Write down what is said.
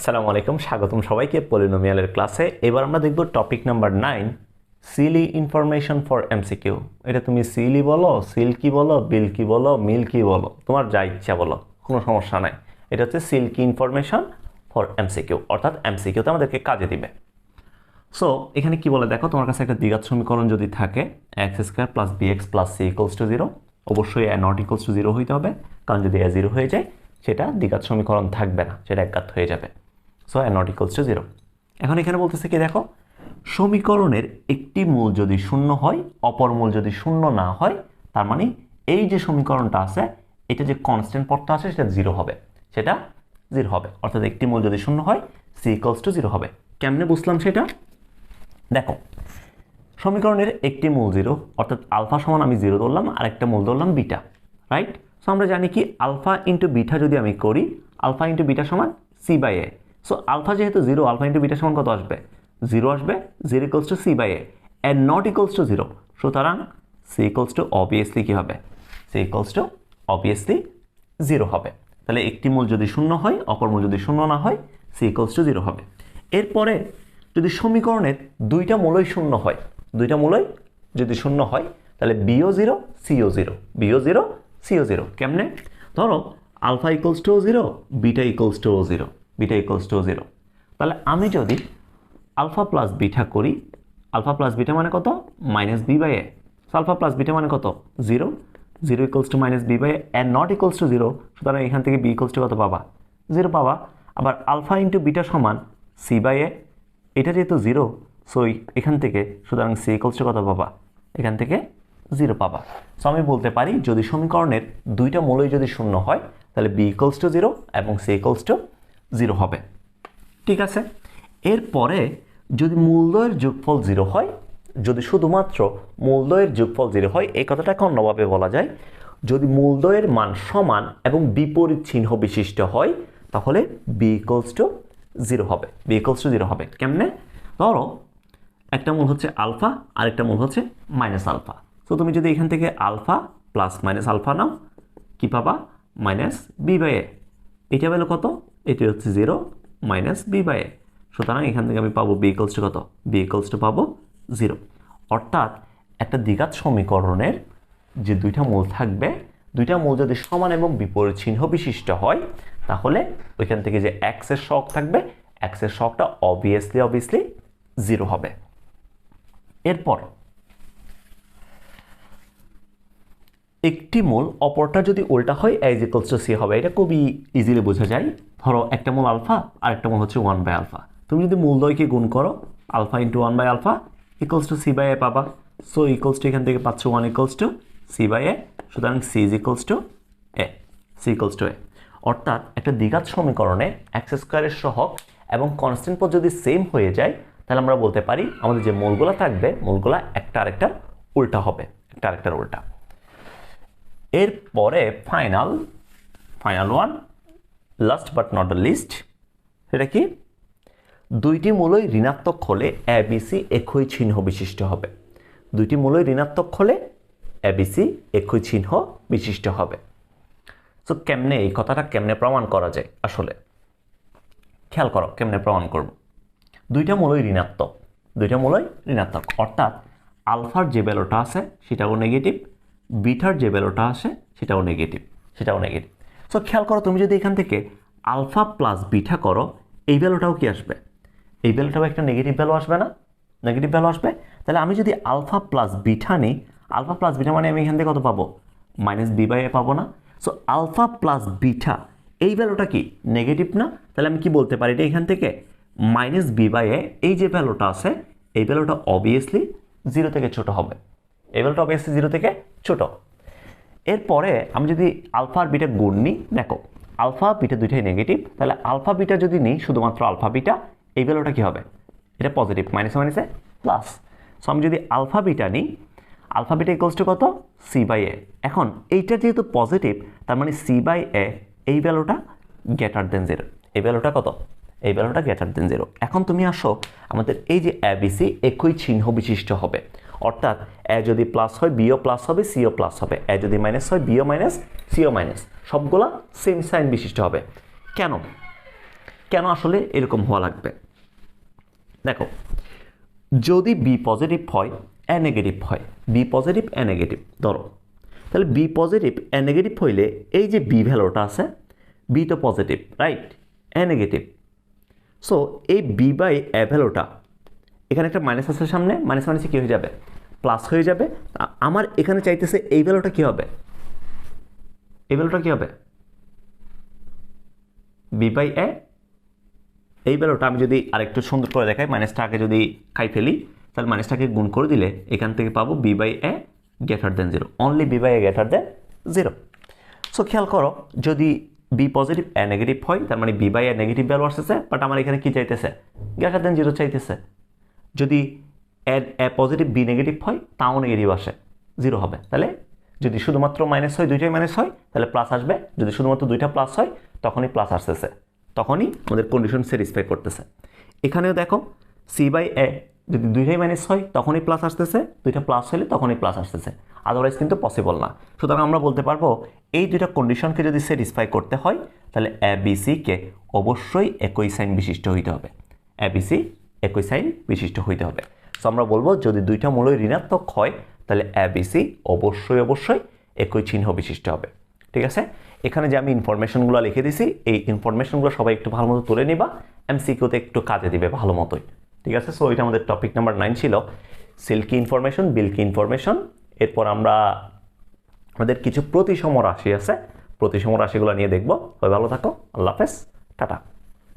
আসসালামু আলাইকুম, স্বাগতম সবাইকে পলিনোমিয়ালের ক্লাসে। এবার আমরা দেখব topic number 9, silly information for MCQ. এটা তুমি সিলি বলো, সিল্কি বলো, বিলকি বলো, মিল্কি বলো, তোমার যা ইচ্ছা বলো, কোনো সমস্যা নাই। এটা হচ্ছে সিল্কি ইনফরমেশন ফর এমসিকিউ, অর্থাৎ এমসিকিউতে আমাদেরকে কাজে দিবে। সো এখানে কি বলে দেখো, তোমার কাছে একটা দ্বিঘাত সমীকরণ যদি থাকে X square plus B X plus C equals to 0, অবশ্যই এ নট ইকুয়ালস টু 0 হইতে হবে, কারণ যদি এ 0 হয়ে যায় সেটা দ্বিঘাত সমীকরণ থাকবে না, সেটা একঘাত হয়ে যাবে। So A not equals to 0। এখন এখানে বলতেছে কি দেখো, সমীকরণের একটি মূল যদি শূন্য হয়, অপর মূল যদি শূন্য না হয়, তার মানে এই যে সমীকরণটা আছে এটা যে কনস্ট্যান্ট পদটা আছে সেটা 0 হবে, সেটা 0 হবে। অর্থাৎ একটি মূল যদি শূন্য হয় সি ইকুয়ালস টু 0 হবে। কেমনে বুঝলাম সেটা দেখো, সমীকরণের একটি মূল 0, অর্থাৎ আলফা সমান আমি 0 ধরলাম, আর একটা মূল ধরলাম বিটা, রাইট? সো আমরা জানি কি আলফা ইন্টু বিটা যদি আমি করি, আলফা ইন্টু বিটা সমান C by A. So alpha যেহেতু 0, আলফা ইন্টু বিটা সমান কত আসবে? 0 আসবে। 0 equals to C by A and not equals to 0। সুতরাং সি ইকুয়ালস টু অবভিয়াসলি কি হবে? সি ইকুয়ালস টু অবভিয়াসলি 0 হবে। তাহলে একটি মূল যদি শূন্য হয়, অপর মূল যদি শূন্য না হয়, সি ইকুয়ালস টু 0 হবে। এরপরে যদি সমীকরণের দুইটা মূলই শূন্য হয়, দুইটা মূলই যদি শূন্য হয়, তাহলে বিও 0 সিও 0, বিও 0 সিও 0। কেমনে? ধরো alpha equals to 0, beta equals to 0, beta equals to 0। তাহলে আমি যদি আলফা প্লাস বিটা করি, আলফা প্লাস বিটা মানে কত? Minus B by A. Alpha plus beta মানে কত? 0, 0 equals to minus B by A and not equals to 0। সুতরাং এখান থেকে বি ইকুয়ালস টু কত পাবা? 0 পাবা। আবার আলফা ইন্টু বিটা সমান সি বাই এ, এটা যেহেতু 0, সো এখান থেকে সুতরাং সি ইকুয়ালস টু কত পাবা? এখান থেকে 0 পাবা। সো আমি বলতে পারি যদি সমীকরণের দুইটা মূলই যদি শূন্য হয়, তাহলে বি ইকুয়ালস টু 0 এবং সি ইকুয়ালস টু 0 হবে। ঠিক আছে। এরপরে যদি মূলদ্বয়ের যোগফল 0 হয়, যদি শুধুমাত্র মূলদ্বয়ের যোগফল 0 হয়, এই কথাটাকে অন্যভাবে বলা যায়, যদি মূলদ্বয়ের মান সমান এবং বিপরীত চিহ্ন বিশিষ্ট হয়, তাহলে বি ইকুয়ালস টু 0 হবে, বি ইকুয়ালস টু 0 হবে। কেমনে? ধরো একটা মূল হচ্ছে আলফা আর একটা মূল হচ্ছে মাইনাস আলফা। তো তুমি যদি এখান থেকে আলফা প্লাস মাইনাস আলফা নাও, কি পাবা? মাইনাস বি বাই এ। এটা পেলো কত? এটি হচ্ছে 0 মাইনাস বি বাই এ। সুতরাং এখান থেকে আমি পাবো বি ইকুয়ালস টু কত? বি ইকুয়ালস টু পাবো 0। অর্থাৎ একটা দ্বিঘাত সমীকরণের যে দুইটা মূল থাকবে, দুইটা মূল যদি সমান এবং বিপরীত চিহ্ন বিশিষ্ট হয়, তাহলে ওইখান থেকে যে এক্স এর সহগ থাকবে, এক্স এর সহগটা অবভিয়াসলি 0 হবে। এরপর একটি মূল অপরটা যদি উল্টা হয়, এ ইজ ইকুয়ালস টু সি হবে। এটা খুবই ইজিলি বোঝা যায়। ধরো একটা মূল আলফা আর একটা মূল হচ্ছে 1 বাই আলফা। তুমি যদি মূলদ্বয়কে গুণ করো, alpha into 1 by alpha equals to C by A পাবা। সো ইকুয়ালস টু এখান থেকে পাচ্ছ 1 equals to C by A. সুতরাং C is equals to A, C equals to A. অর্থাৎ একটা দ্বিঘাত সমীকরণে এক্স স্কোয়ারের সহগ এবং কনস্ট্যান্ট পদ যদি সেম হয়ে যায়, তাহলে আমরা বলতে পারি আমাদের যে মূলগুলো থাকবে, মূলগুলো একটা আরেকটার উল্টা হবে, একটা আরেকটার উল্টা। এরপরে final one, last but not the least, সেটা কি? দুইটি মূলই ঋণাত্মক হলে এ বি সি একই চিহ্ন বিশিষ্ট হবে। দুইটি মূলই ঋণাত্মক হলে এ বি সি একই চিহ্ন বিশিষ্ট হবে। সো কেমনে, এই কথাটা কেমনে প্রমাণ করা যায়? আসলে খেয়াল করো কেমনে প্রমাণ করব। দুইটা মূলই ঋণাত্মক, দুইটা মূলই ঋণাত্মক, অর্থাৎ আলফার যে ভ্যালুটা আছে সেটাও নেগেটিভ, বিটার যে ভ্যালুটা আছে সেটাও নেগেটিভ, সেটাও নেগেটিভ। সো খেয়াল করো, তুমি যদি এখান থেকে আলফা প্লাস বিটা করো, এই ভ্যালুটাও কি আসবে? এই ভ্যালুটাও একটা নেগেটিভ ভ্যালু আসবে না? নেগেটিভ ভ্যালু আসবে। তাহলে আমি যদি আলফা প্লাস বিটা নিই, আলফা প্লাস বিটা মানে আমি এখান থেকে কত পাবো? মাইনাস বি বাই এ পাবো না? সো আলফা প্লাস বিটা এই ভ্যালুটা কি নেগেটিভ না? তাহলে আমি কি বলতে পারি এটা এখান থেকে মাইনাস বি বাই এ, এই যে ভ্যালুটা আছে এই ভ্যালুটা অবভিয়াসলি 0 থেকে ছোট হবে, এই ভ্যালুটা অবভিয়াসলি 0 থেকে ছোট। এরপরে আমি যদি আলফা আর বিটা গুণ নিই, দেখো আলফা বিটা দুইটাই নেগেটিভ, তাহলে আলফা বিটা যদি নিই শুধুমাত্র আলফা বিটা, এই ভ্যালুটা কি হবে? এটা পজিটিভ, মাইনাসে মাইনাসে প্লাস। সো আমি যদি আলফা বিটা নিই, আলফা বিটা ইকুয়ালস টু কত? সি বাই এ। এখন এইটা যেহেতু পজিটিভ, তার মানে সি বাই এ এই ভ্যালুটা গ্রেটার দেন 0, এই ভ্যালুটা কত? এই ভ্যালুটা গ্রেটার দেন 0। এখন তুমি আসো, আমাদের এই যে এ বি সি একই চিহ্ন বিশিষ্ট হবে, অর্থাৎ এ যদি প্লাস হয় বিও প্লাস হবে, সিও প্লাস হবে, এ যদি মাইনাস হয় বিও মাইনাস, সিও মাইনাস, সবগুলা সেম সাইন বিশিষ্ট হবে। কেন? কেন আসলে এরকম হওয়া লাগবে? দেখো, যদি বি পজিটিভ হয় এ নেগেটিভ হয়, বি পজিটিভ এ নেগেটিভ ধরো, তাহলে বি পজিটিভ এ নেগেটিভ হইলে এই যে বি ভ্যালুটা আছে, বি তো পজিটিভ রাইট, এ নেগেটিভ, সো এই বি বাই এ ভ্যালুটা এখানে একটা মাইনাস আছে সামনে, মাইনাস মাইনাসে কী হয়ে যাবে? প্লাস হয়ে যাবে। আমার এখানে চাইতেছে এই ভ্যালুটা কী হবে? এই ভ্যালুটা কী হবে? বি বাই এ, এই ভ্যালুটা আমি যদি আরেকটু সুন্দর করে দেখাই, মাইনাসটাকে যদি খাই ফেলি, তাহলে মাইনাসটাকে গুণ করে দিলে এখান থেকে পাবো B by A greater than zero, only B by A greater than zero. So খেয়াল করো, যদি বি পজিটিভ এ নেগেটিভ হয়, তার মানে B by A negative value আসতেছে, বাট আমার এখানে কি চাইতেছে? গ্রেটার দেন জিরো চাইতেছে। যদি এ পজিটিভ বি নেগেটিভ হয়, তাও নেগেটিভ আসে, জিরো হবে। তাহলে যদি শুধুমাত্র মাইনাস হয়, দুইটাই মাইনাস হয়, তাহলে প্লাস আসবে। যদি শুধুমাত্র দুইটা প্লাস হয়, তখনই প্লাস আসতেছে, তখনই আমাদের কন্ডিশন স্যাটিসফাই করতেছে। এখানেও দেখো, সি বাই এ যদি দুইটাই মাইনাস হয়, তখনই প্লাস আসতেছে, দুইটা প্লাস হলে তখনই প্লাস আসতেছে, আদারওয়াইজ কিন্তু পসিবল না। সুতরাং আমরা বলতে পারবো এই দুইটা কন্ডিশনকে যদি স্যাটিসফাই করতে হয়, তাহলে এ বি সিকে অবশ্যই একই সাইন বিশিষ্ট হইতে হবে, এ বি সি একই সাইন বিশিষ্ট হইতে হবে। সো আমরা বলবো যদি দুইটা মূলই ঋণাত্মক হয়, তাহলে এ বি সি অবশ্যই অবশ্যই একই চিহ্ন বিশিষ্ট হবে। ঠিক আছে, এখানে যে আমি ইনফরমেশনগুলো লিখে দিছি, এই ইনফরমেশনগুলো সবাই একটু ভালো মতো তুলে নিবা, এমসিকিউতে একটু কাজে দিবে ভালো মতোই। ঠিক আছে, সো এটা আমাদের টপিক নাম্বার 9 ছিল, সিল্কি ইনফরমেশন, বিল্কি ইনফরমেশন। এরপর আমরা আমাদের কিছু প্রতিসম রাশি আছে, প্রতিসম রাশিগুলো নিয়ে দেখবো। সবাই ভালো থাকো, আল্লাহ হাফেজ, টাটা।